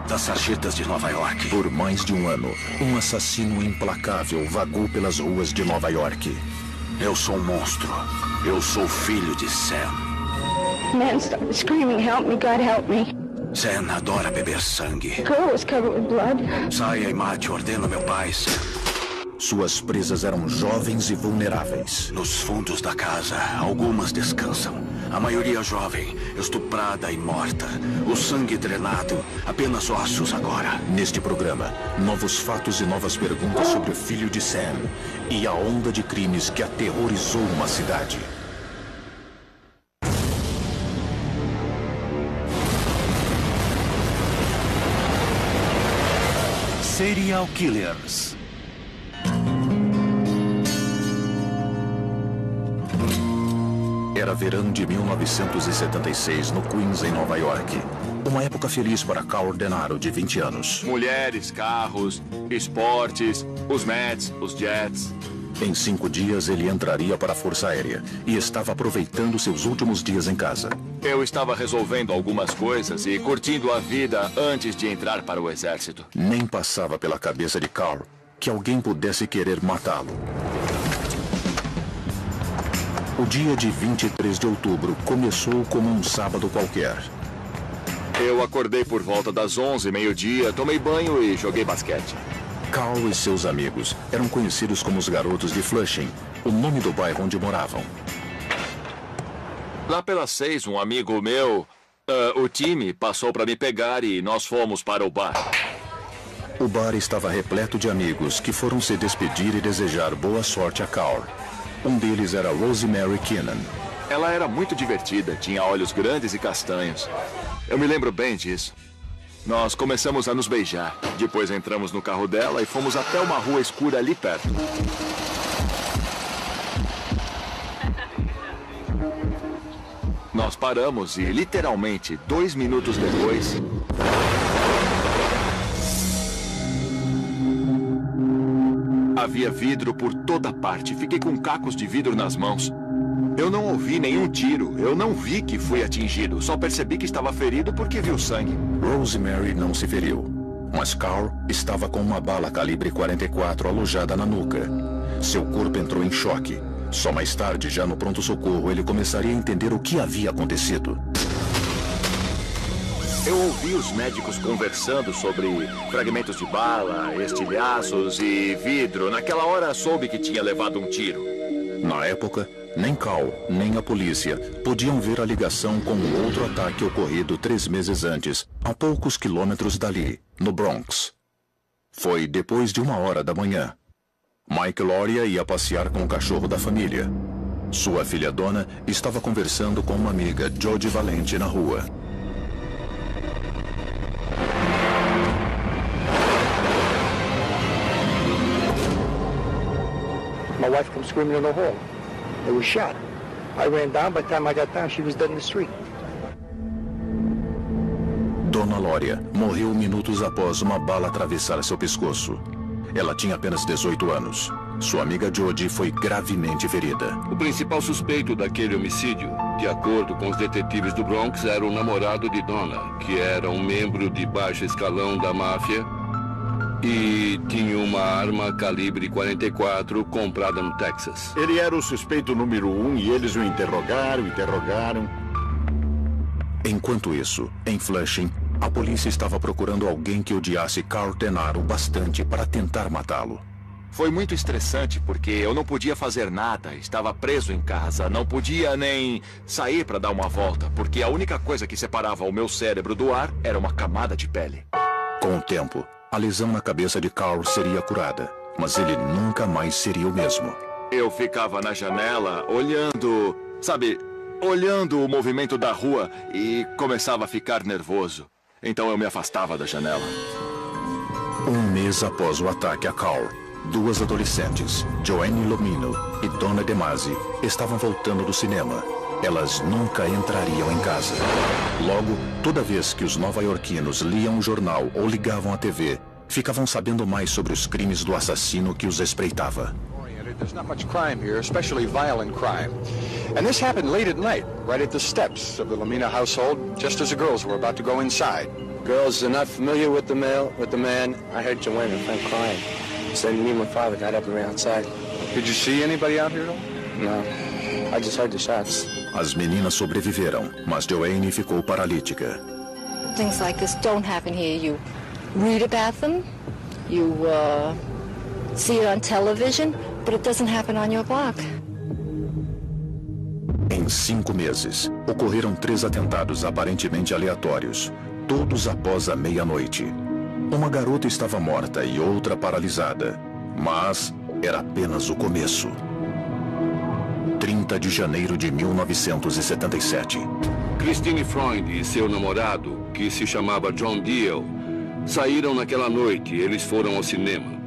das sarjetas de Nova York. Por mais de um ano, um assassino implacável vagou pelas ruas de Nova York. Eu sou um monstro. Eu sou filho de Sam. Men started screaming, "Help me, God, help me." Sam adora beber sangue. Girl was covered with blood. Saia e mate, ordena meu pai, Sam. Suas presas eram jovens e vulneráveis. Nos fundos da casa, algumas descansam. A maioria jovem, estuprada e morta. O sangue drenado, apenas ossos agora. Neste programa, novos fatos e novas perguntas sobre o filho de Sam e a onda de crimes que aterrorizou uma cidade. Serial Killers. Era verão de 1976 no Queens, em Nova York. Uma época feliz para Carl Denaro, de 20 anos. Mulheres, carros, esportes, os Mets, os Jets. Em 5 dias, ele entraria para a Força Aérea e estava aproveitando seus últimos dias em casa. Eu estava resolvendo algumas coisas e curtindo a vida antes de entrar para o exército. Nem passava pela cabeça de Carl que alguém pudesse querer matá-lo. O dia de 23 de outubro começou como um sábado qualquer. Eu acordei por volta das 11, meio-dia, tomei banho e joguei basquete. Carl e seus amigos eram conhecidos como os garotos de Flushing, o nome do bairro onde moravam. Lá pelas 6, um amigo meu, o time, passou para me pegar e nós fomos para o bar. O bar estava repleto de amigos que foram se despedir e desejar boa sorte a Carl. Um deles era Rosemary Keenan. Ela era muito divertida, tinha olhos grandes e castanhos. Eu me lembro bem disso. Nós começamos a nos beijar. Depois entramos no carro dela e fomos até uma rua escura ali perto. Nós paramos e, literalmente, 2 minutos depois... havia vidro por toda parte. Fiquei com cacos de vidro nas mãos. Eu não ouvi nenhum tiro. Eu não vi que fui atingido. Só percebi que estava ferido porque vi o sangue. Rosemary não se feriu, mas Carl estava com uma bala calibre 44 alojada na nuca. Seu corpo entrou em choque. Só mais tarde, já no pronto-socorro, ele começaria a entender o que havia acontecido. Eu ouvi os médicos conversando sobre fragmentos de bala, estilhaços e vidro. Naquela hora soube que tinha levado um tiro. Na época, nem Carl, nem a polícia podiam ver a ligação com o outro ataque ocorrido 3 meses antes, a poucos quilômetros dali, no Bronx. Foi depois de 1h da manhã. Mike Loria ia passear com o cachorro da família. Sua filha Donna estava conversando com uma amiga, Jodie Valente, na rua. My wife comes screaming in the hall. They were shot. I ran down. By the time I got down, she was dead in the street. Dona Loria morreu minutos após uma bala atravessar seu pescoço. Ela tinha apenas 18 anos. Sua amiga Jodie foi gravemente ferida. O principal suspeito daquele homicídio, de acordo com os detetives do Bronx, era o namorado de Donna, que era um membro de baixo escalão da máfia e tinha uma arma calibre 44 comprada no Texas. Ele era o suspeito número 1 e eles o interrogaram. Enquanto isso, em Flushing, a polícia estava procurando alguém que odiasse Carl Denaro bastante para tentar matá-lo. Foi muito estressante porque eu não podia fazer nada, estava preso em casa, não podia nem sair para dar uma volta, porque a única coisa que separava o meu cérebro do ar era uma camada de pele. Com o tempo, a lesão na cabeça de Carl seria curada, mas ele nunca mais seria o mesmo. Eu ficava na janela olhando, olhando o movimento da rua e começava a ficar nervoso. Então eu me afastava da janela. 1 mês após o ataque a Carl, 2 adolescentes, Joanne Lomino e Donna DeMasi, estavam voltando do cinema. Elas nunca entrariam em casa. Logo, toda vez que os nova-iorquinos liam o jornal ou ligavam a TV, ficavam sabendo mais sobre os crimes do assassino que os espreitava. There's not much crime here, especially violent crime. And this happened late at night, right at the steps of the Lomino household, just as the girls were about to go inside. Girls are not familiar with the man. I heard Joanne, her friend, crying. So me and my father got up and ran outside. Did you see anybody out here at all? No, I just heard the shots. As meninas sobreviveram, mas Joanne ficou paralítica. Things like this don't happen here. You read about them, you see it on television, but it doesn't happen on your block. Em 5 meses, ocorreram 3 atentados aparentemente aleatórios, todos após a meia-noite. Uma garota estava morta e outra paralisada, mas era apenas o começo. 30 de janeiro de 1977. Christine Freund e seu namorado, que se chamava John Deal, saíram naquela noite e eles foram ao cinema.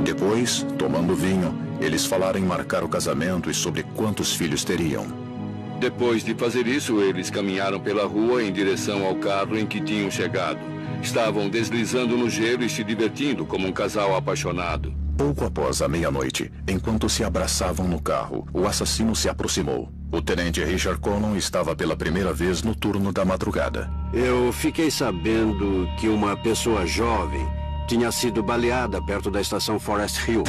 Depois, tomando vinho, eles falaram em marcar o casamento e sobre quantos filhos teriam. Depois de fazer isso, eles caminharam pela rua em direção ao carro em que tinham chegado. Estavam deslizando no gelo e se divertindo como um casal apaixonado. Pouco após a meia-noite, enquanto se abraçavam no carro, o assassino se aproximou. O tenente Richard Connon estava pela primeira vez no turno da madrugada. Eu fiquei sabendo que uma pessoa jovem tinha sido baleada perto da estação Forest Hill.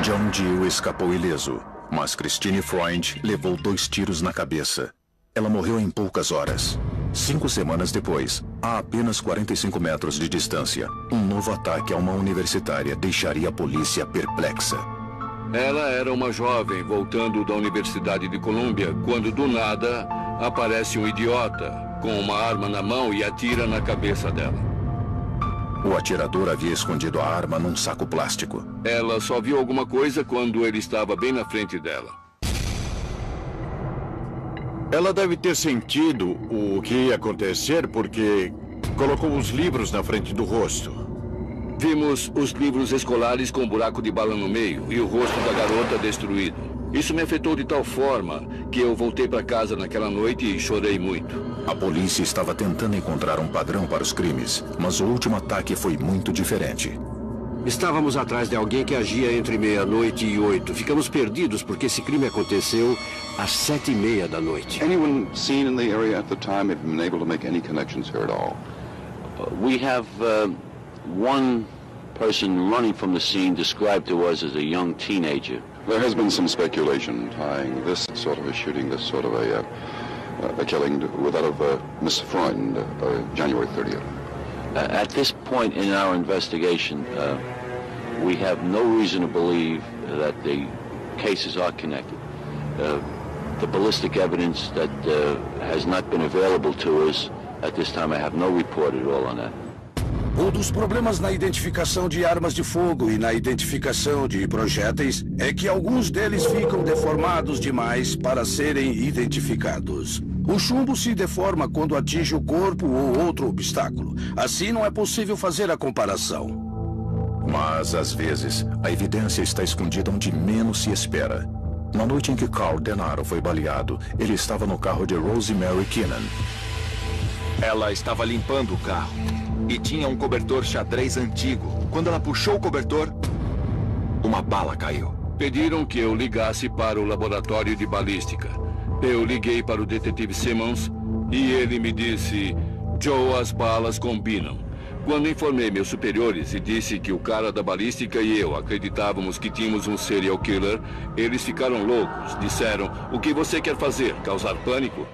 John Deal escapou ileso, mas Christine Freund levou 2 tiros na cabeça. Ela morreu em poucas horas. 5 semanas depois, a apenas 45 metros de distância, um novo ataque a uma universitária deixaria a polícia perplexa. Ela era uma jovem voltando da Universidade de Colômbia quando, do nada, aparece um idiota com uma arma na mão e atira na cabeça dela. O atirador havia escondido a arma num saco plástico. Ela só viu alguma coisa quando ele estava bem na frente dela. Ela deve ter sentido o que ia acontecer porque colocou os livros na frente do rosto. Vimos os livros escolares com um buraco de bala no meio e o rosto da garota destruído. Isso me afetou de tal forma que eu voltei para casa naquela noite e chorei muito. A polícia estava tentando encontrar um padrão para os crimes, mas o último ataque foi muito diferente. Estávamos atrás de alguém que agia entre meia-noite e 8. Ficamos perdidos porque esse crime aconteceu às 7:30 da noite. Anyone seen in the area at the time have been able to make any connections here at all? We have one person running from the scene described to us as a young teenager. There has been some speculation tying this sort of a shooting, this sort of a killing with that of Miss Freund, January 30th. At this point in our investigation, we have no reason to believe that the cases are connected. The ballistic evidence that has not been available to us at this time, I have no report at all on that. Um dos problemas na identificação de armas de fogo e na identificação de projéteis é que alguns deles ficam deformados demais para serem identificados. O chumbo se deforma quando atinge o corpo ou outro obstáculo. Assim não é possível fazer a comparação. Mas, às vezes, a evidência está escondida onde menos se espera. Na noite em que Carl Denaro foi baleado, ele estava no carro de Rosemary Keenan. Ela estava limpando o carro e tinha um cobertor xadrez antigo. Quando ela puxou o cobertor, uma bala caiu. Pediram que eu ligasse para o laboratório de balística. Eu liguei para o detetive Simmons e ele me disse: Joe, as balas combinam. Quando informei meus superiores e disse que o cara da balística e eu acreditávamos que tínhamos um serial killer, eles ficaram loucos. Disseram: o que você quer fazer? Causar pânico?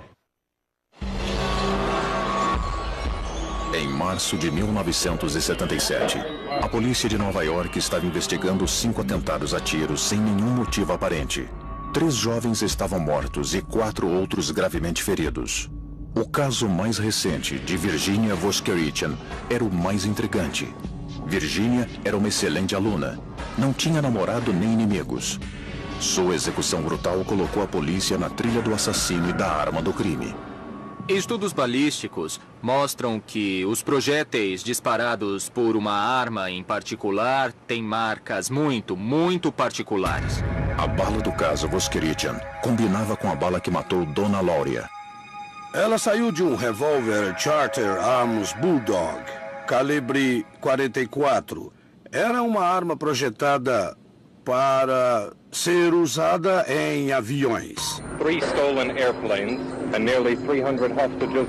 Em março de 1977, a polícia de Nova York estava investigando 5 atentados a tiros sem nenhum motivo aparente. 3 jovens estavam mortos e 4 outros gravemente feridos. O caso mais recente, de Virginia Voskerichian, era o mais intrigante. Virginia era uma excelente aluna. Não tinha namorado nem inimigos. Sua execução brutal colocou a polícia na trilha do assassino e da arma do crime. Estudos balísticos mostram que os projéteis disparados por uma arma em particular têm marcas muito particulares. A bala do caso Voskerichian combinava com a bala que matou Dona Lauria. Ela saiu de um revólver Charter Arms Bulldog, calibre 44. Era uma arma projetada para ser usada em aviões. 3 stolen airplanes and nearly 300 hostages.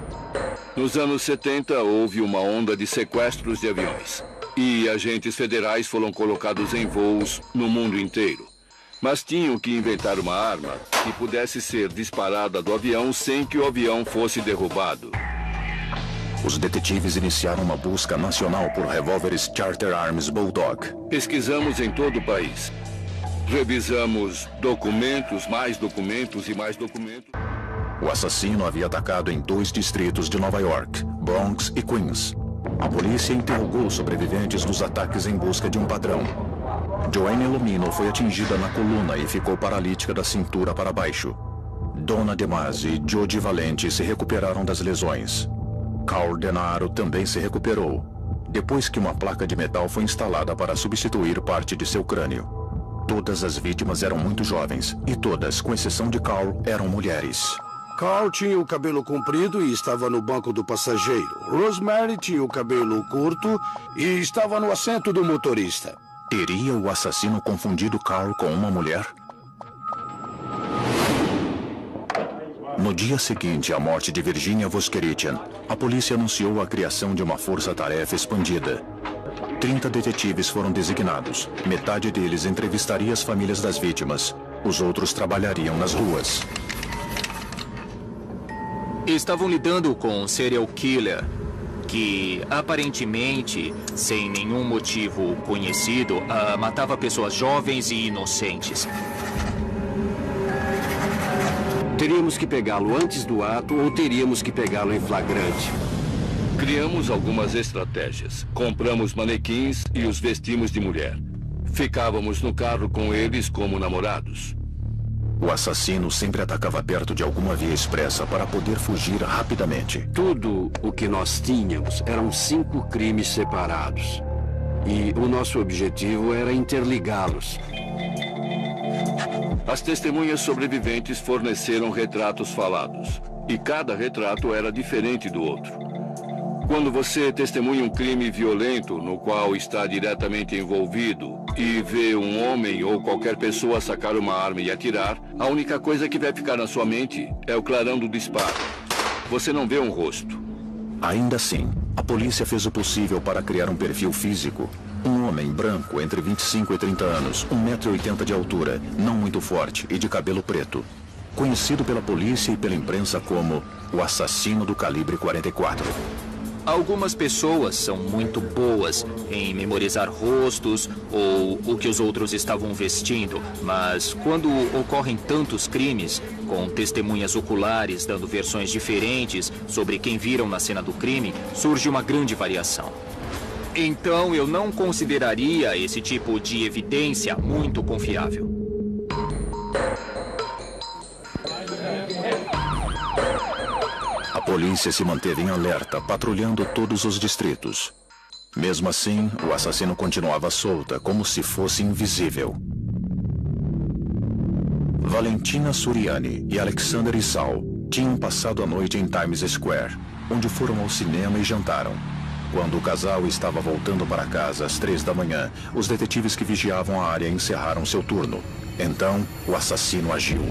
Nos anos 70, houve uma onda de sequestros de aviões. E agentes federais foram colocados em voos no mundo inteiro. Mas tinham que inventar uma arma que pudesse ser disparada do avião sem que o avião fosse derrubado. Os detetives iniciaram uma busca nacional por revólveres Charter Arms Bulldog. Pesquisamos em todo o país. Revisamos documentos, mais documentos e mais documentos. O assassino havia atacado em 2 distritos de Nova York, Bronx e Queens. A polícia interrogou os sobreviventes dos ataques em busca de um padrão. Joanne Lomino foi atingida na coluna e ficou paralítica da cintura para baixo. Donna DeMasi e Jody Valente se recuperaram das lesões. Carl Denaro também se recuperou, depois que uma placa de metal foi instalada para substituir parte de seu crânio. Todas as vítimas eram muito jovens, e todas, com exceção de Carl, eram mulheres. Carl tinha o cabelo comprido e estava no banco do passageiro. Rosemary tinha o cabelo curto e estava no assento do motorista. Teria o assassino confundido Carl com uma mulher? No dia seguinte à morte de Virginia Voskerichian, a polícia anunciou a criação de uma força-tarefa expandida. 30 detetives foram designados. Metade deles entrevistaria as famílias das vítimas. Os outros trabalhariam nas ruas. Estavam lidando com um serial killer que, aparentemente, sem nenhum motivo conhecido, matava pessoas jovens e inocentes. Teríamos que pegá-lo antes do ato ou teríamos que pegá-lo em flagrante? Criamos algumas estratégias. Compramos manequins e os vestimos de mulher. Ficávamos no carro com eles como namorados. O assassino sempre atacava perto de alguma via expressa para poder fugir rapidamente. Tudo o que nós tínhamos eram 5 crimes separados. E o nosso objetivo era interligá-los. As testemunhas sobreviventes forneceram retratos falados. E cada retrato era diferente do outro. Quando você testemunha um crime violento no qual está diretamente envolvido e vê um homem ou qualquer pessoa sacar uma arma e atirar, a única coisa que vai ficar na sua mente é o clarão do disparo. Você não vê um rosto. Ainda assim, a polícia fez o possível para criar um perfil físico. Um homem branco entre 25 e 30 anos, 1,80 m de altura, não muito forte e de cabelo preto. Conhecido pela polícia e pela imprensa como o assassino do calibre 44. Algumas pessoas são muito boas em memorizar rostos ou o que os outros estavam vestindo, mas quando ocorrem tantos crimes, com testemunhas oculares dando versões diferentes sobre quem viram na cena do crime, surge uma grande variação. Então eu não consideraria esse tipo de evidência muito confiável. A polícia se manteve em alerta, patrulhando todos os distritos. Mesmo assim, o assassino continuava solta, como se fosse invisível. Valentina Suriani e Alexander Issal tinham passado a noite em Times Square, onde foram ao cinema e jantaram. Quando o casal estava voltando para casa às 3 da manhã, os detetives que vigiavam a área encerraram seu turno. Então, o assassino agiu.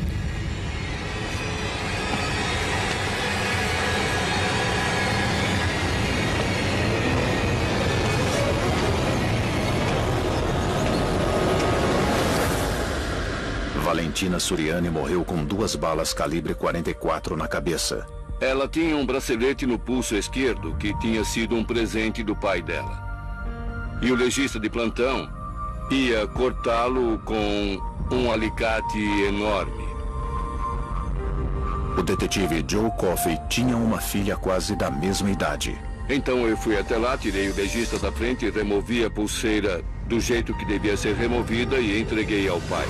Valentina Suriani morreu com 2 balas calibre 44 na cabeça. Ela tinha um bracelete no pulso esquerdo que tinha sido um presente do pai dela. E o legista de plantão ia cortá-lo com um alicate enorme. O detetive Joe Coffey tinha uma filha quase da mesma idade. Então eu fui até lá, tirei o legista da frente e removi a pulseira do jeito que devia ser removida e entreguei ao pai.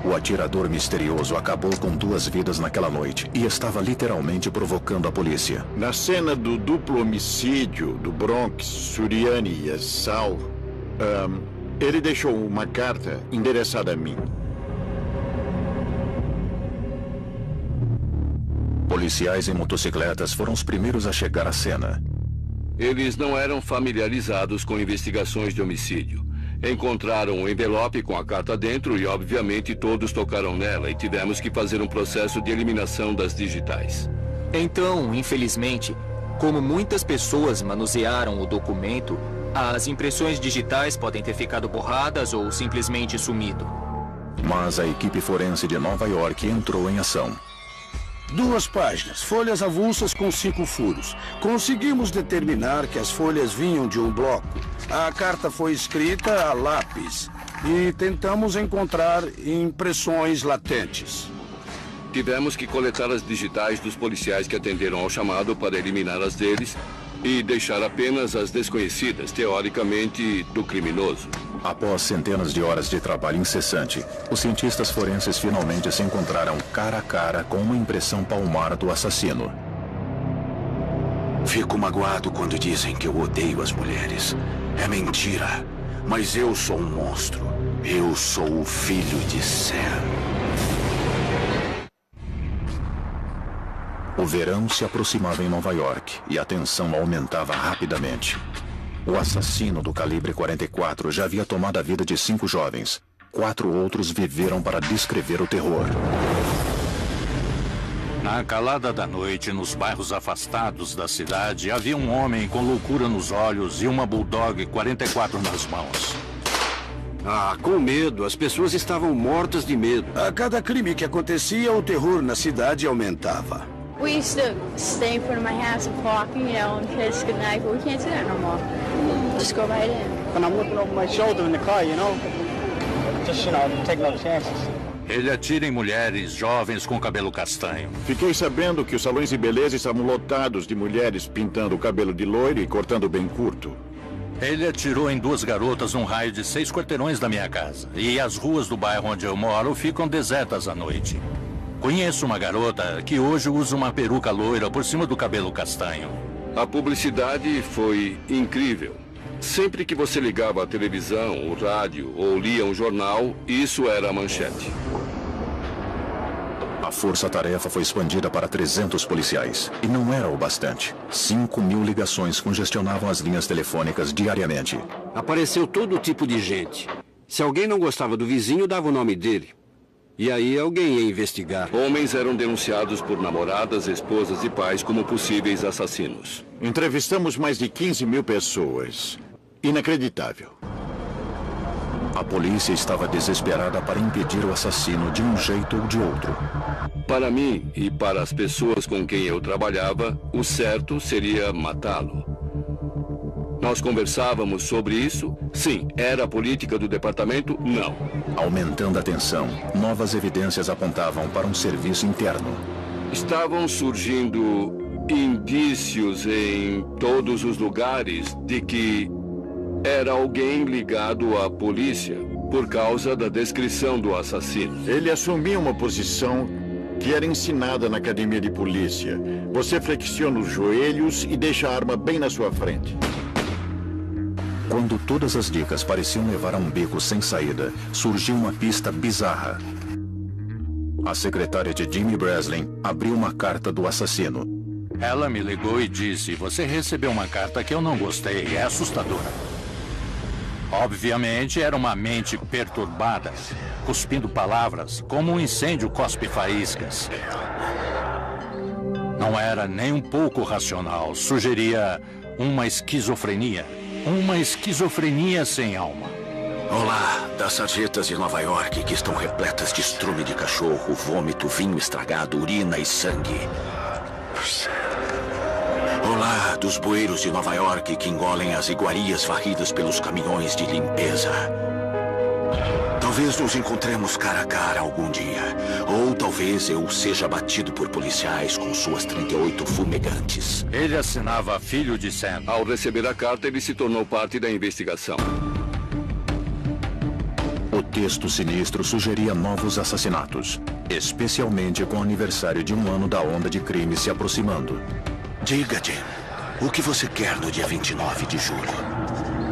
O atirador misterioso acabou com 2 vidas naquela noite e estava literalmente provocando a polícia. Na cena do duplo homicídio do Bronx, Suriani e Issal, ele deixou uma carta endereçada a mim. Policiais em motocicletas foram os primeiros a chegar à cena. Eles não eram familiarizados com investigações de homicídio. Encontraram um envelope com a carta dentro e, obviamente, todos tocaram nela e tivemos que fazer um processo de eliminação das digitais. Então, infelizmente, como muitas pessoas manusearam o documento, as impressões digitais podem ter ficado borradas ou simplesmente sumido. Mas a equipe forense de Nova York entrou em ação. 2 páginas, folhas avulsas com 5 furos. Conseguimos determinar que as folhas vinham de um bloco. A carta foi escrita a lápis e tentamos encontrar impressões latentes. Tivemos que coletar as digitais dos policiais que atenderam ao chamado para eliminar as deles e deixar apenas as desconhecidas, teoricamente, do criminoso. Após centenas de horas de trabalho incessante, os cientistas forenses finalmente se encontraram cara a cara com uma impressão palmar do assassino. Fico magoado quando dizem que eu odeio as mulheres. É mentira. Mas eu sou um monstro. Eu sou o filho de Sam. O verão se aproximava em Nova York e a tensão aumentava rapidamente. O assassino do calibre 44 já havia tomado a vida de 5 jovens. 4 outros viveram para descrever o terror. Na calada da noite, nos bairros afastados da cidade, havia um homem com loucura nos olhos e uma Bulldog 44 nas mãos. Com medo. As pessoas estavam mortas de medo. A cada crime que acontecia, o terror na cidade aumentava. We used to stay in front of my house and parking, and kids good night, but we can't do that no more. Just go right in. When I'm looking over my shoulder in the car, just, take no chances. Ele atira em mulheres jovens com cabelo castanho. Fiquei sabendo que os salões de beleza estavam lotados de mulheres pintando o cabelo de loiro e cortando bem curto. Ele atirou em 2 garotas num raio de 6 quarteirões da minha casa. E as ruas do bairro onde eu moro ficam desertas à noite. Conheço uma garota que hoje usa uma peruca loira por cima do cabelo castanho. A publicidade foi incrível. Sempre que você ligava a televisão, o rádio ou lia um jornal, isso era a manchete. A força-tarefa foi expandida para 300 policiais. E não era o bastante. 5.000 ligações congestionavam as linhas telefônicas diariamente. Apareceu todo tipo de gente. Se alguém não gostava do vizinho, dava o nome dele. E aí alguém ia investigar. Homens eram denunciados por namoradas, esposas e pais como possíveis assassinos. Entrevistamos mais de 15.000 pessoas. Inacreditável. A polícia estava desesperada para impedir o assassino de um jeito ou de outro. Para mim e para as pessoas com quem eu trabalhava, o certo seria matá-lo. Nós conversávamos sobre isso? Sim. Era a política do departamento? Não. Aumentando a tensão, novas evidências apontavam para um serviço interno. Estavam surgindo indícios em todos os lugares de que era alguém ligado à polícia por causa da descrição do assassino. Ele assumia uma posição que era ensinada na academia de polícia. Você flexiona os joelhos e deixa a arma bem na sua frente. Quando todas as dicas pareciam levar a um beco sem saída, surgiu uma pista bizarra. A secretária de Jimmy Breslin abriu uma carta do assassino. Ela me ligou e disse: "Você recebeu uma carta que eu não gostei, é assustadora." Obviamente era uma mente perturbada, cuspindo palavras como um incêndio cospe faíscas. Não era nem um pouco racional, sugeria uma esquizofrenia. Uma esquizofrenia sem alma. Olá, das sarjetas de Nova York que estão repletas de estrume de cachorro, vômito, vinho estragado, urina e sangue. Olá, dos bueiros de Nova York que engolem as iguarias varridas pelos caminhões de limpeza. Talvez nos encontremos cara a cara algum dia. Ou talvez eu seja batido por policiais com suas 38 fumegantes. Ele assinava filho de Sam. Ao receber a carta, ele se tornou parte da investigação. O texto sinistro sugeria novos assassinatos, especialmente com o aniversário de 1 ano da onda de crime se aproximando. Diga, Jim, o que você quer no dia 29 de julho?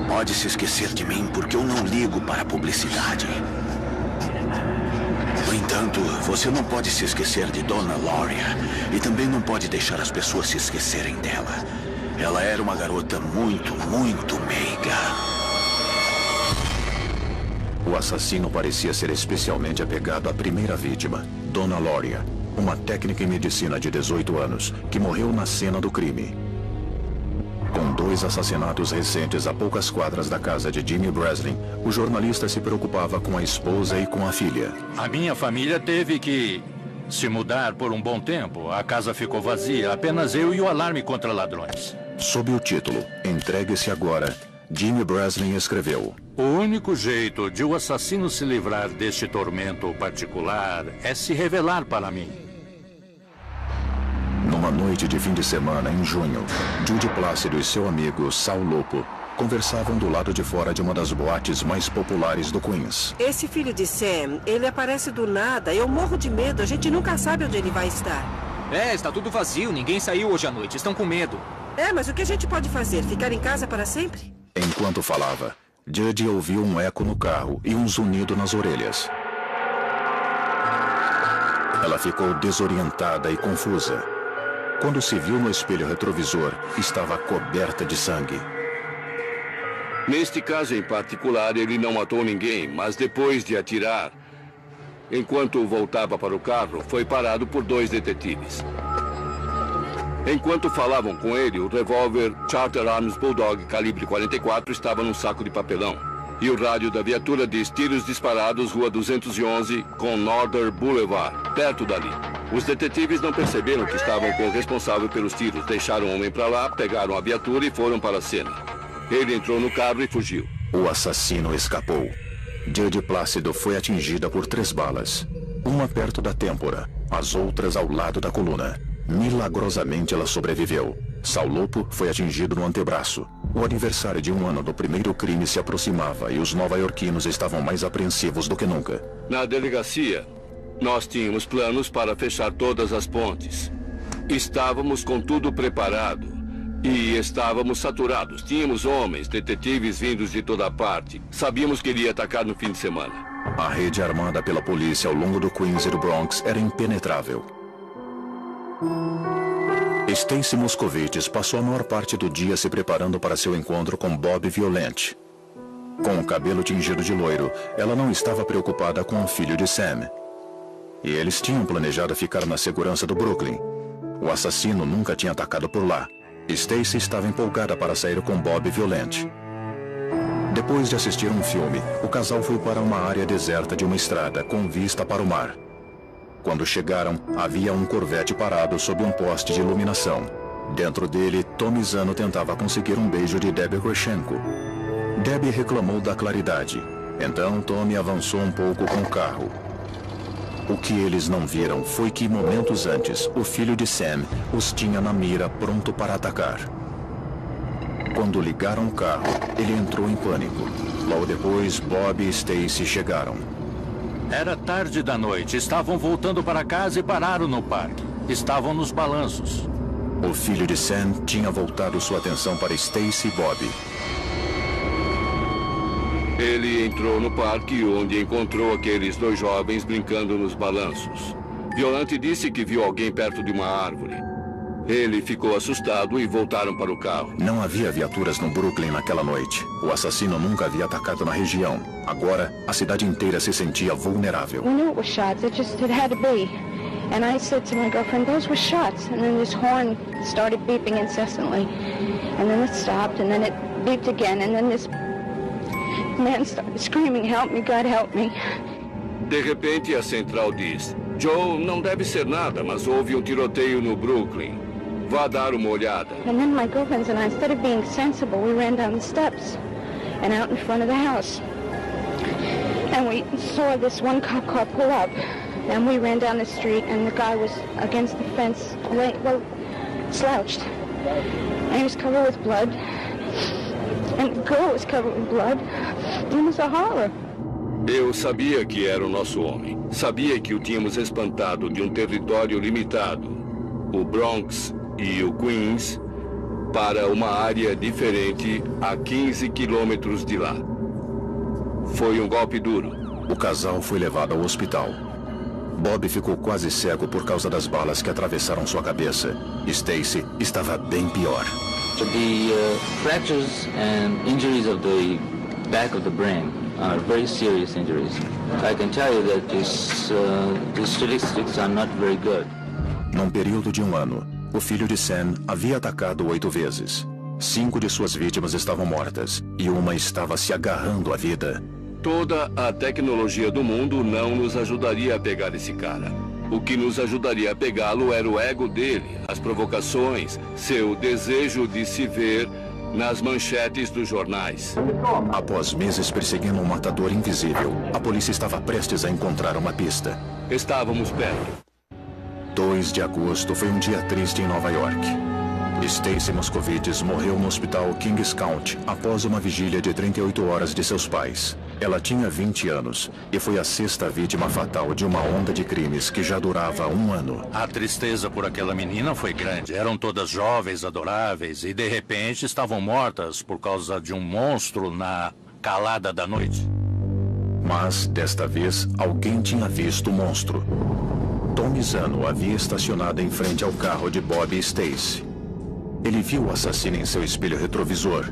Pode se esquecer de mim porque eu não ligo para a publicidade. No entanto, você não pode se esquecer de Donna Lauria e também não pode deixar as pessoas se esquecerem dela. Ela era uma garota muito, muito meiga. O assassino parecia ser especialmente apegado à primeira vítima, Donna Loria, uma técnica em medicina de 18 anos, que morreu na cena do crime. Com 2 assassinatos recentes a poucas quadras da casa de Jimmy Breslin, o jornalista se preocupava com a esposa e com a filha. A minha família teve que se mudar por um bom tempo. A casa ficou vazia, apenas eu e o alarme contra ladrões. Sob o título Entregue-se Agora, Jimmy Breslin escreveu: O único jeito de o assassino se livrar deste tormento particular é se revelar para mim. Numa noite de fim de semana, em junho, Judy Plácido e seu amigo Sal Lopo conversavam do lado de fora de uma das boates mais populares do Queens. Esse filho de Sam, ele aparece do nada. Eu morro de medo, a gente nunca sabe onde ele vai estar. Está tudo vazio, ninguém saiu hoje à noite, estão com medo. Mas o que a gente pode fazer? Ficar em casa para sempre? Enquanto falava, Judy ouviu um eco no carro e um zunido nas orelhas. Ela ficou desorientada e confusa. Quando se viu no espelho retrovisor, estava coberta de sangue. Neste caso em particular, ele não matou ninguém, mas depois de atirar, enquanto voltava para o carro, foi parado por 2 detetives. Enquanto falavam com ele, o revólver Charter Arms Bulldog calibre 44 estava num saco de papelão. E o rádio da viatura diz tiros disparados, Rua 211, com Northern Boulevard, perto dali. Os detetives não perceberam que estavam com o responsável pelos tiros. Deixaram o homem para lá, pegaram a viatura e foram para a cena. Ele entrou no carro e fugiu. O assassino escapou. Judy Plácido foi atingida por 3 balas. Uma perto da têmpora, as outras ao lado da coluna. Milagrosamente ela sobreviveu. Sal Lopo foi atingido no antebraço. O aniversário de 1 ano do primeiro crime se aproximava e os nova-iorquinos estavam mais apreensivos do que nunca. Na delegacia, nós tínhamos planos para fechar todas as pontes. Estávamos com tudo preparado e estávamos saturados. Tínhamos homens, detetives vindos de toda parte. Sabíamos que ele ia atacar no fim de semana. A rede armada pela polícia ao longo do Queens e do Bronx era impenetrável. Stacey Moscovitz passou a maior parte do dia se preparando para seu encontro com Bob Violent. Com o cabelo tingido de loiro, ela não estava preocupada com o filho de Sam. E eles tinham planejado ficar na segurança do Brooklyn. O assassino nunca tinha atacado por lá. Stacey estava empolgada para sair com Bob Violent. Depois de assistir um filme, o casal foi para uma área deserta de uma estrada com vista para o mar. Quando chegaram, havia um Corvette parado sob um poste de iluminação. Dentro dele, Tommy Zano tentava conseguir um beijo de Debbie Grishenko. Debbie reclamou da claridade. Então, Tommy avançou um pouco com o carro. O que eles não viram foi que, momentos antes, o filho de Sam os tinha na mira, pronto para atacar. Quando ligaram o carro, ele entrou em pânico. Logo depois, Bob e Stacey chegaram. Era tarde da noite, estavam voltando para casa e pararam no parque. Estavam nos balanços. O filho de Sam tinha voltado sua atenção para Stacey e Bob. Ele entrou no parque, onde encontrou aqueles 2 jovens brincando nos balanços. Violante disse que viu alguém perto de uma árvore. Ele ficou assustado e voltaram para o carro. Não havia viaturas no Brooklyn naquela noite. O assassino nunca havia atacado na região. Agora, a cidade inteira se sentia vulnerável. We knew it was shots. It had to be. And I said to my girlfriend, those were shots. And then this horn started beeping incessantly. And then it stopped, and then it beeped again. And then this man started screaming, help me, God help me. De repente, a central diz, Joe, não deve ser nada, mas houve um tiroteio no Brooklyn. Vá dar uma olhada. And then my girlfriends and I, instead of being sensible, we ran down the steps and out in front of the house. And we saw this one cop car pull up. And we ran down the street, and the guy was against the fence, slouched. And he was covered with blood. And the girl was covered with blood. It was a horror. Eu sabia que era o nosso homem. Sabia que o tínhamos espantado de um território limitado, o Bronx e o Queens, para uma área diferente a 15 quilômetros de lá. Foi um golpe duro. O casal foi levado ao hospital. Bob ficou quase cego por causa das balas que atravessaram sua cabeça. Stacey estava bem pior. The fractures and injuries of the back of the brain are very serious injuries. I can tell you that the statistics are not very good. Num período de 1 ano, o filho de Sam havia atacado 8 vezes. 5 de suas vítimas estavam mortas e uma estava se agarrando à vida. Toda a tecnologia do mundo não nos ajudaria a pegar esse cara. O que nos ajudaria a pegá-lo era o ego dele, as provocações, seu desejo de se ver nas manchetes dos jornais. Após meses perseguindo um matador invisível, a polícia estava prestes a encontrar uma pista. Estávamos perto. 2 de agosto foi um dia triste em Nova York. Stacy Moscovitz morreu no hospital Kings County após uma vigília de 38 horas de seus pais. Ela tinha 20 anos e foi a 6ª vítima fatal de uma onda de crimes que já durava 1 ano. A tristeza por aquela menina foi grande. Eram todas jovens, adoráveis e de repente estavam mortas por causa de um monstro na calada da noite. Mas, desta vez, alguém tinha visto o monstro. Tommy Zano havia estacionado em frente ao carro de Bob e Stacy. Ele viu o assassino em seu espelho retrovisor.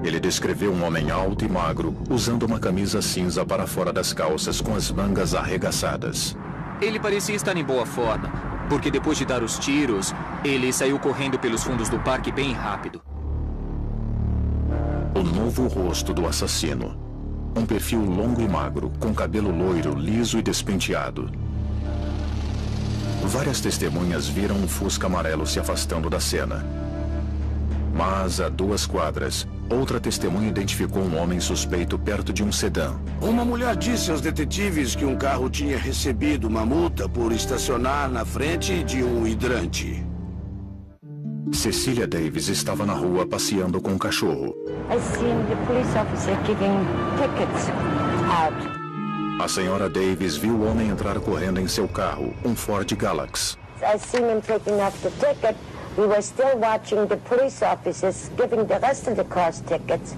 Ele descreveu um homem alto e magro, usando uma camisa cinza para fora das calças com as mangas arregaçadas. Ele parecia estar em boa forma, porque depois de dar os tiros, ele saiu correndo pelos fundos do parque bem rápido. O novo rosto do assassino. Um perfil longo e magro, com cabelo loiro, liso e despenteado. Várias testemunhas viram um Fusca amarelo se afastando da cena. Mas a 2 quadras, outra testemunha identificou um homem suspeito perto de um sedã. Uma mulher disse aos detetives que um carro tinha recebido uma multa por estacionar na frente de um hidrante. Cecília Davis estava na rua passeando com um cachorro. I seen the police officer giving tickets out. A senhora Davis viu o homem entrar correndo em seu carro, um Ford Galax. I seen him taking off the ticket. We were still watching the police officers giving the rest of the cars tickets,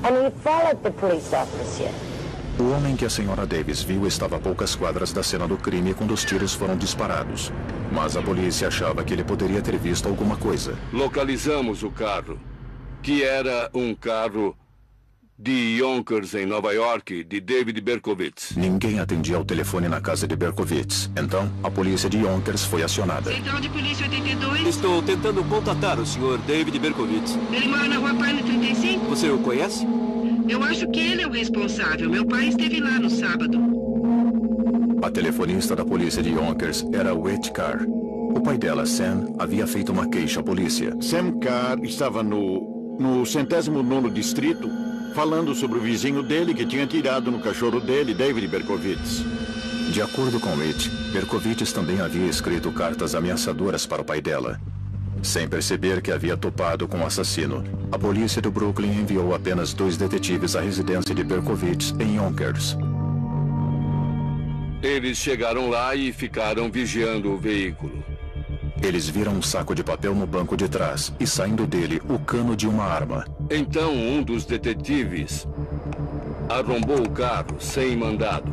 and he followed the police officer. O homem que a senhora Davis viu estava a poucas quadras da cena do crime quando os tiros foram disparados. Mas a polícia achava que ele poderia ter visto alguma coisa. Localizamos o carro, que era um carro de Yonkers, em Nova York, de David Berkowitz. Ninguém atendia ao telefone na casa de Berkowitz. Então, a polícia de Yonkers foi acionada. Central de Polícia 82. Estou tentando contatar o Sr. David Berkowitz. Ele mora na Rua Pine 35? Você o conhece? Eu acho que ele é o responsável. Meu pai esteve lá no sábado. A telefonista da polícia de Yonkers era Whit Carr. O pai dela, Sam, havia feito uma queixa à polícia. Sam Carr estava no 109º distrito, falando sobre o vizinho dele que tinha atirado no cachorro dele, David Berkowitz. De acordo com Whit, Berkowitz também havia escrito cartas ameaçadoras para o pai dela. Sem perceber que havia topado com o assassino, a polícia do Brooklyn enviou apenas 2 detetives à residência de Berkowitz em Yonkers. Eles chegaram lá e ficaram vigiando o veículo. Eles viram um saco de papel no banco de trás e, saindo dele, o cano de uma arma. Então, um dos detetives arrombou o carro sem mandado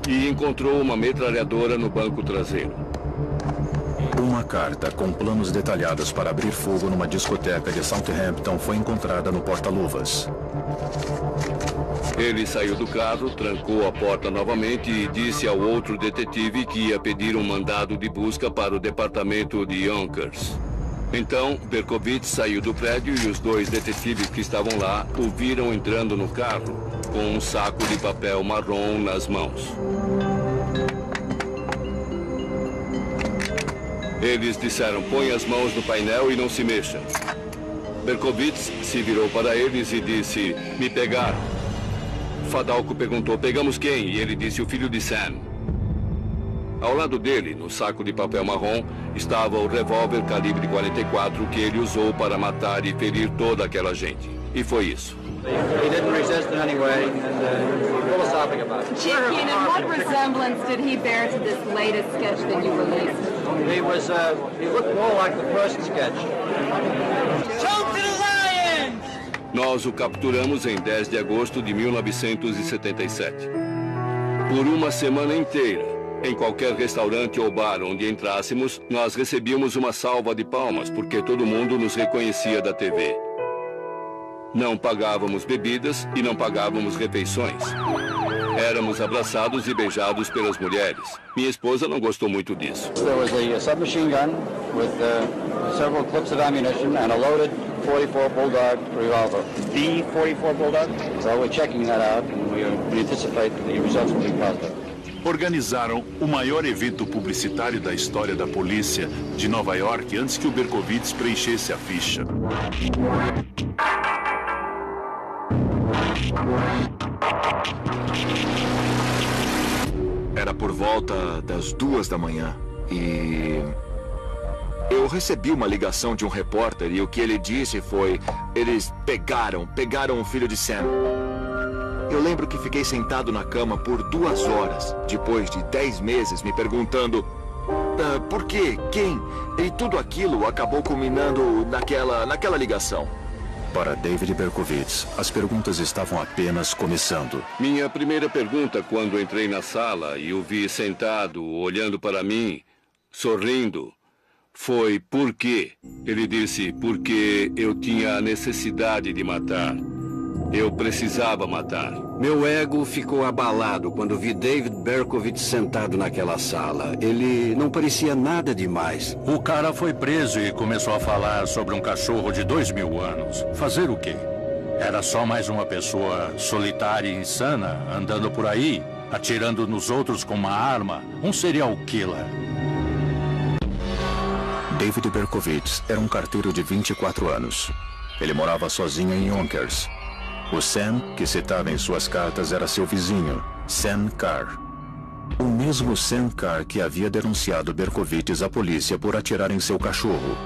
e encontrou uma metralhadora no banco traseiro. Uma carta com planos detalhados para abrir fogo numa discoteca de Southampton foi encontrada no porta-luvas. Ele saiu do carro, trancou a porta novamente e disse ao outro detetive que ia pedir um mandado de busca para o departamento de Yonkers. Então, Berkowitz saiu do prédio e os 2 detetives que estavam lá o viram entrando no carro com um saco de papel marrom nas mãos. Eles disseram: põe as mãos no painel e não se mexa. Berkowitz se virou para eles e disse: me pegaram. Fadalco perguntou: pegamos quem? E ele disse: o filho de Sam. Ao lado dele, no saco de papel marrom, estava o revólver calibre 44 que ele usou para matar e ferir toda aquela gente. E foi isso. He didn't resist in any way, and what was stopping about it? Chief Keenan, what resemblance did he bear to this latest sketch that you released? He looked more like the first sketch. Choke to the lions! Nós o capturamos em 10 de agosto de 1977. Por uma semana inteira, em qualquer restaurante ou bar onde entrássemos, nós recebíamos uma salva de palmas, porque todo mundo nos reconhecia da TV. Não pagávamos bebidas e não pagávamos refeições. Éramos abraçados e beijados pelas mulheres. Minha esposa não gostou muito disso. There was a submachine gun with several clips of ammunition and a loaded 44 Bulldog revolver. The 44 Bulldog? Well, we're checking that out and we anticipate the results will be positive. Organizaram o maior evento publicitário da história da polícia de Nova York antes que o Berkowitz preenchesse a ficha. Era por volta das 2 da manhã e eu recebi uma ligação de um repórter e o que ele disse foi: eles pegaram o filho de Sam. Eu lembro que fiquei sentado na cama por 2 horas, depois de 10 meses, me perguntando por quê, quem, e tudo aquilo acabou culminando naquela ligação. Para David Berkowitz, as perguntas estavam apenas começando. Minha primeira pergunta quando entrei na sala e o vi sentado, olhando para mim, sorrindo, foi por quê? Ele disse, porque eu tinha a necessidade de matar. Eu precisava matar. Meu ego ficou abalado quando vi David Berkowitz sentado naquela sala. Ele não parecia nada demais. O cara foi preso e começou a falar sobre um cachorro de 2000 anos. Fazer o quê? Era só mais uma pessoa solitária e insana, andando por aí, atirando nos outros com uma arma. Um serial killer. David Berkowitz era um carteiro de 24 anos. Ele morava sozinho em Yonkers. O Sam, que citava em suas cartas, era seu vizinho, Sam Carr. O mesmo Sam Carr que havia denunciado Berkowitz à polícia por atirar em seu cachorro.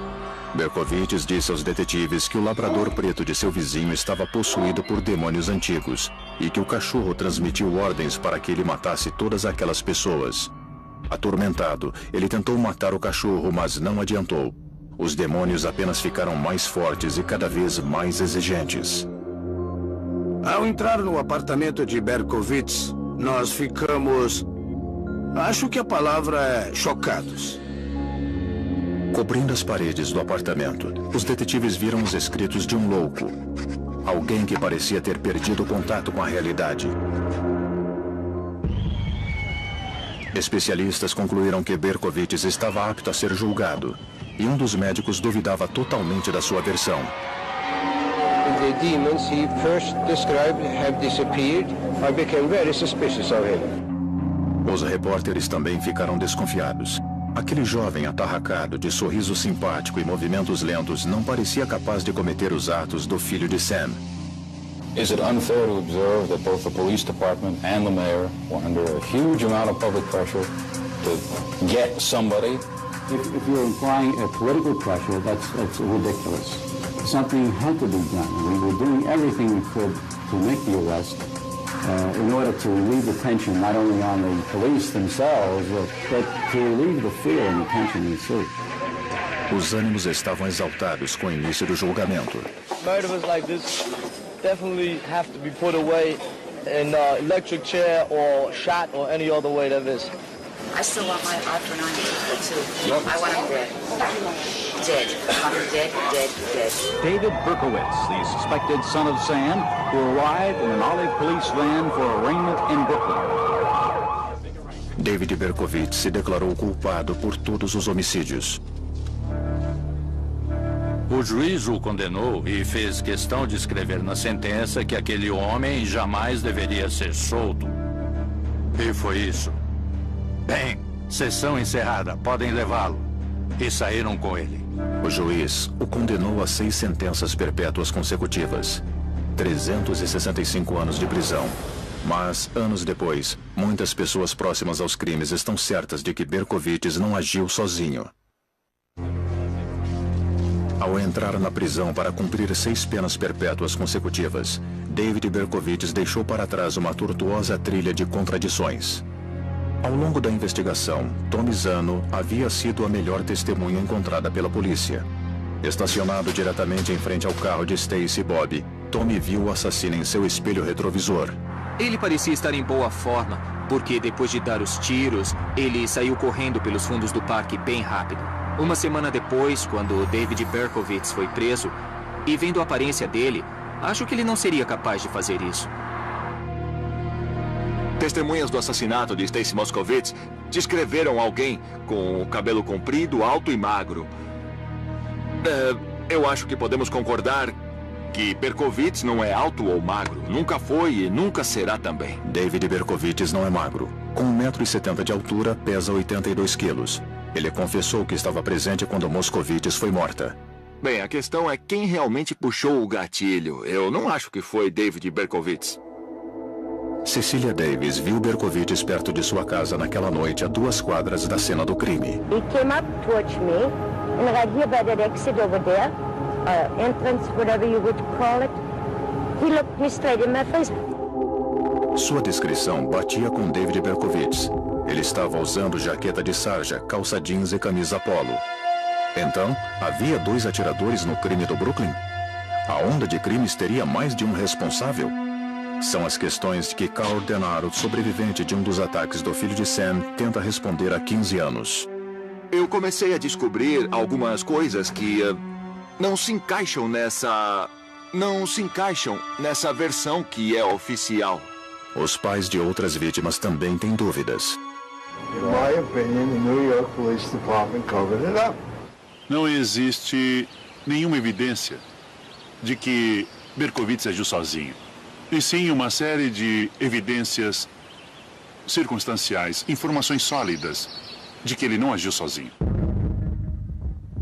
Berkowitz disse aos detetives que o labrador preto de seu vizinho estava possuído por demônios antigos e que o cachorro transmitiu ordens para que ele matasse todas aquelas pessoas. Atormentado, ele tentou matar o cachorro, mas não adiantou. Os demônios apenas ficaram mais fortes e cada vez mais exigentes. Ao entrar no apartamento de Berkowitz, nós ficamos... acho que a palavra é chocados. Cobrindo as paredes do apartamento, os detetives viram os escritos de um louco. Alguém que parecia ter perdido o contato com a realidade. Especialistas concluíram que Berkowitz estava apto a ser julgado, e um dos médicos duvidava totalmente da sua versão. The demons he first described have disappeared. I became very suspicious of him. Os repórteres também ficaram desconfiados. Aquele jovem atarracado, de sorriso simpático e movimentos lentos, não parecia capaz de cometer os atos do filho de Sam. Is it unfair to observe that both the police department and the mayor were under a huge amount of public pressure to get somebody? If you're implying a political pressure, that's ridiculous. Something had to be done. We were doing everything we could to make the arrest in order to relieve the tension not only on the police themselves, but to relieve the fear and the tension in the city. Os ânimos estavam exaltados com o início do julgamento. Murderers like this definitely have to be put away in electric chair or shot or any other way there is. I still want my Arthur 90 too. I want him dead. Dead. I want him dead, dead, dead. David Berkowitz, the suspected son of Sam, who arrived in an Olive police van for arraignment in Brooklyn. David Berkowitz se declarou culpado por todos os homicídios. O juiz o condenou e fez questão de escrever na sentença que aquele homem jamais deveria ser solto. E foi isso. Bem, sessão encerrada, podem levá-lo. E saíram com ele. O juiz o condenou a 6 sentenças perpétuas consecutivas. 365 anos de prisão. Mas, anos depois, muitas pessoas próximas aos crimes estão certas de que Berkowitz não agiu sozinho. Ao entrar na prisão para cumprir 6 penas perpétuas consecutivas, David Berkowitz deixou para trás uma tortuosa trilha de contradições. Ao longo da investigação, Tommy Zano havia sido a melhor testemunha encontrada pela polícia. Estacionado diretamente em frente ao carro de Stacy e Bob, Tommy viu o assassino em seu espelho retrovisor. Ele parecia estar em boa forma, porque depois de dar os tiros, ele saiu correndo pelos fundos do parque bem rápido. Uma semana depois, quando David Berkowitz foi preso, e vendo a aparência dele, Acho que ele não seria capaz de fazer isso. Testemunhas do assassinato de Stacy Moskowitz descreveram alguém com o cabelo comprido, alto e magro. Eu acho que podemos concordar que Berkowitz não é alto ou magro. Nunca foi e nunca será também. David Berkowitz não é magro. Com 1,70 m de altura, pesa 82 quilos. Ele confessou que estava presente quando Moskowitz foi morta. Bem, a questão é quem realmente puxou o gatilho. Eu não acho que foi David Berkowitz. Cecilia Davis viu Berkowitz perto de sua casa naquela noite a 2 quadras da cena do crime. He came up towards me, and right here by that exit over there, entrance, whatever you would call it, he looked me straight in my face. Sua descrição batia com David Berkowitz. Ele estava usando jaqueta de sarja, calça jeans e camisa polo. Então, havia 2 atiradores no crime do Brooklyn? A onda de crimes teria mais de um responsável? São as questões que Carl Denaro, sobrevivente de um dos ataques do filho de Sam, tenta responder há 15 anos. Eu comecei a descobrir algumas coisas que não se encaixam nessa versão que é oficial. Os pais de outras vítimas também têm dúvidas. In my opinion, the New York Police Department covered it up. Não existe nenhuma evidência de que Berkowitz agiu sozinho. E sim uma série de evidências circunstanciais, informações sólidas de que ele não agiu sozinho.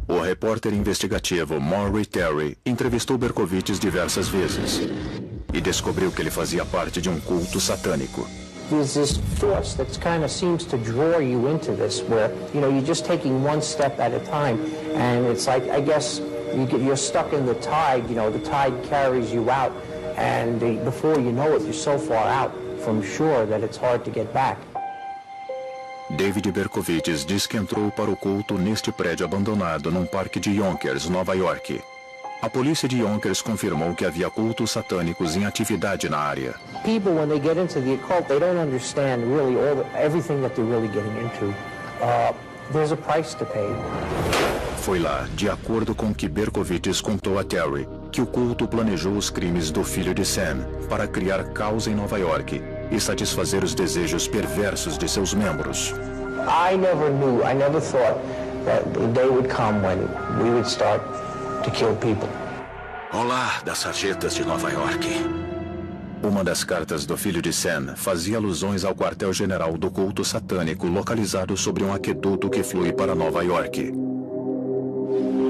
O repórter investigativo Maury Terry entrevistou Berkowitz diversas vezes e descobriu que ele fazia parte de um culto satânico. There's this force that kind of seems to draw you into this, where, you're just taking one step at a time, and it's like, I guess, you're stuck in the tide, the tide carries you out, and before you know it, you're so far out from shore that it's hard to get back. David Berkowitz diz que entrou para o culto neste prédio abandonado num parque de Yonkers, Nova York. A polícia de Yonkers confirmou que havia cultos satânicos em atividade na área. People, when they get into the occult, they don't understand really everything that they're really getting into. There's a price to pay. Foi lá, de acordo com o que Berkowitz contou a Terry, que o culto planejou os crimes do filho de Sam para criar caos em Nova York e satisfazer os desejos perversos de seus membros. I never thought that the day would come when we would start to kill people. Olá, das sarjetas de Nova York. Uma das cartas do filho de Sam fazia alusões ao quartel-general do culto satânico localizado sobre um aqueduto que flui para Nova York.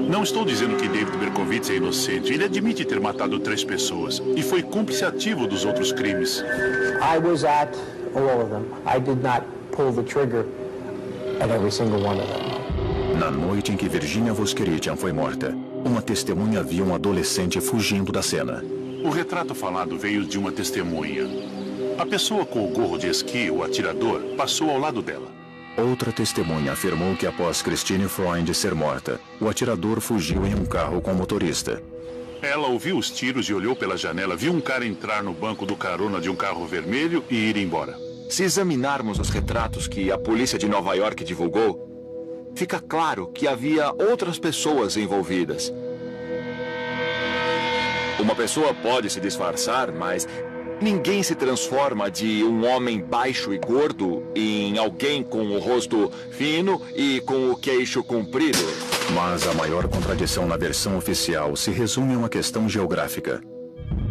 Não estou dizendo que David Berkowitz é inocente. Ele admite ter matado 3 pessoas e foi cúmplice ativo dos outros crimes. I was at all of them. I did not pull the trigger at every single one of them. Na noite em que Virginia Voskerichian foi morta, uma testemunha viu um adolescente fugindo da cena. O retrato falado veio de uma testemunha. A pessoa com o gorro de esqui, o atirador, passou ao lado dela. Outra testemunha afirmou que após Christine Freund ser morta, o atirador fugiu em um carro com o motorista. Ela ouviu os tiros e olhou pela janela, viu um cara entrar no banco do carona de um carro vermelho e ir embora. Se examinarmos os retratos que a polícia de Nova York divulgou, fica claro que havia outras pessoas envolvidas. Uma pessoa pode se disfarçar, mas ninguém se transforma de um homem baixo e gordo em alguém com o rosto fino e com o queixo comprido. Mas a maior contradição na versão oficial se resume a uma questão geográfica.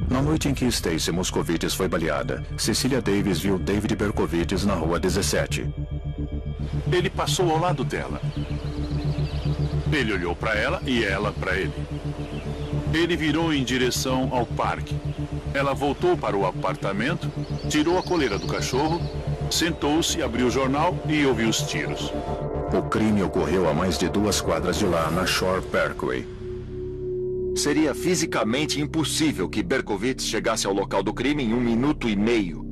Na noite em que Stacy Moskowitz foi baleada, Cecilia Davis viu David Berkowitz na rua 17. Ele passou ao lado dela. Ele olhou para ela e ela para ele. Ele virou em direção ao parque. Ela voltou para o apartamento, tirou a coleira do cachorro, sentou-se, abriu o jornal e ouviu os tiros. O crime ocorreu a mais de 2 quadras de lá, na Shore Parkway. Seria fisicamente impossível que Berkowitz chegasse ao local do crime em 1 minuto e meio.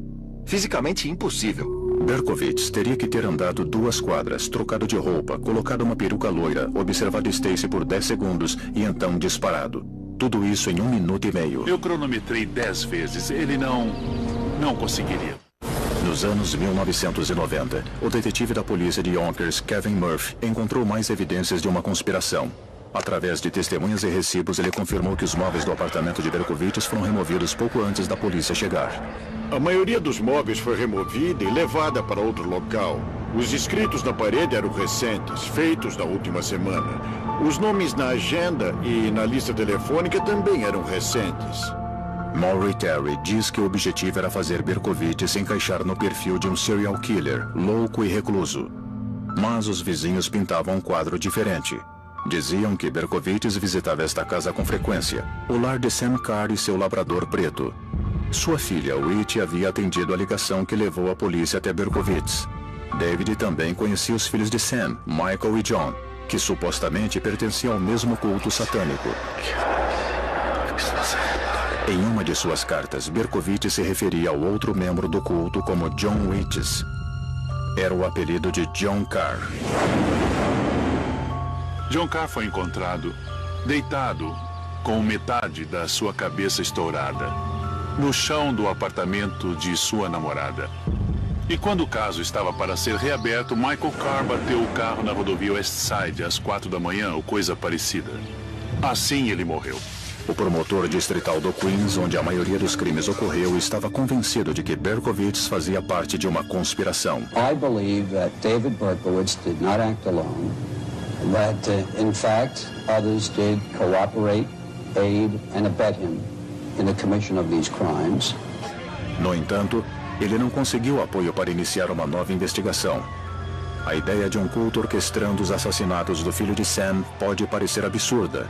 Fisicamente impossível. Berkowitz teria que ter andado 2 quadras, trocado de roupa, colocado uma peruca loira, observado Stacy por 10 segundos e então disparado. Tudo isso em 1 minuto e meio. Eu cronometrei 10 vezes. Ele não conseguiria. Nos anos 1990, o detetive da polícia de Yonkers, Kevin Murphy, encontrou mais evidências de uma conspiração. Através de testemunhas e recibos, ele confirmou que os móveis do apartamento de Berkovitz foram removidos pouco antes da polícia chegar. A maioria dos móveis foi removida e levada para outro local. Os escritos na parede eram recentes, feitos na última semana. Os nomes na agenda e na lista telefônica também eram recentes. Maury Terry diz que o objetivo era fazer Berkovitz se encaixar no perfil de um serial killer, louco e recluso. Mas os vizinhos pintavam um quadro diferente. Diziam que Berkovitz visitava esta casa com frequência, o lar de Sam Carr e seu labrador preto. Sua filha, Whitney, havia atendido a ligação que levou a polícia até Berkovitz. David também conhecia os filhos de Sam, Michael e John, que supostamente pertenciam ao mesmo culto satânico. Em uma de suas cartas, Berkovitz se referia ao outro membro do culto como John Witches. Era o apelido de John Carr. John Carr foi encontrado deitado com metade da sua cabeça estourada no chão do apartamento de sua namorada. E quando o caso estava para ser reaberto, Michael Carr bateu o carro na rodovia West Side às 4 da manhã ou coisa parecida. Assim ele morreu. O promotor distrital do Queens, onde a maioria dos crimes ocorreu, estava convencido de que Berkovitz fazia parte de uma conspiração. I believe that David Berkowitz did not act alone, that in fact others did cooperate, aid and abet him in the commission of these crimes. No entanto, ele não conseguiu apoio para iniciar uma nova investigação. A ideia de um culto orquestrando os assassinatos do filho de Sam pode parecer absurda.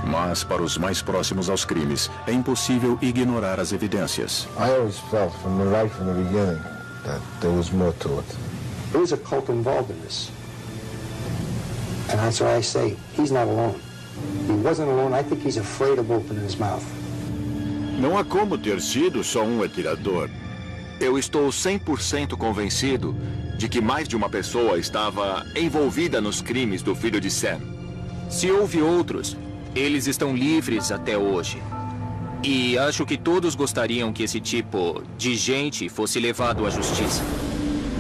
Mas, para os mais próximos aos crimes, é impossível ignorar as evidências. I always felt right from the beginning that there was more to it. There was a cult involved in this. And that's why I say he's not alone. He wasn't alone. I think he's afraid of opening his mouth. Não há como ter sido só um atirador. Eu estou 100% convencido de que mais de uma pessoa estava envolvida nos crimes do filho de Sam. Se houve outros, eles estão livres até hoje. E acho que todos gostariam que esse tipo de gente fosse levado à justiça.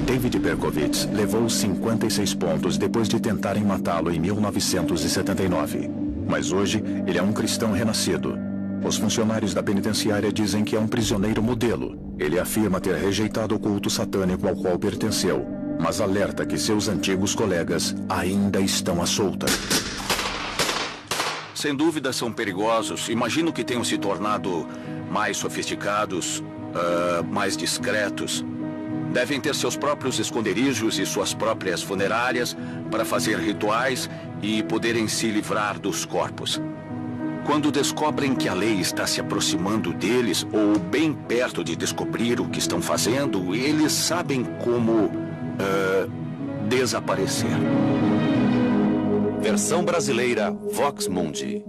David Berkovitz levou 56 pontos depois de tentarem matá-lo em 1979. Mas hoje, ele é um cristão renascido. Os funcionários da penitenciária dizem que é um prisioneiro modelo. Ele afirma ter rejeitado o culto satânico ao qual pertenceu, mas alerta que seus antigos colegas ainda estão à solta. Sem dúvida são perigosos. Imagino que tenham se tornado mais sofisticados, mais discretos. Devem ter seus próprios esconderijos e suas próprias funerárias para fazer rituais e poderem se livrar dos corpos. Quando descobrem que a lei está se aproximando deles, ou bem perto de descobrir o que estão fazendo, eles sabem como desaparecer. Versão brasileira Vox Mundi.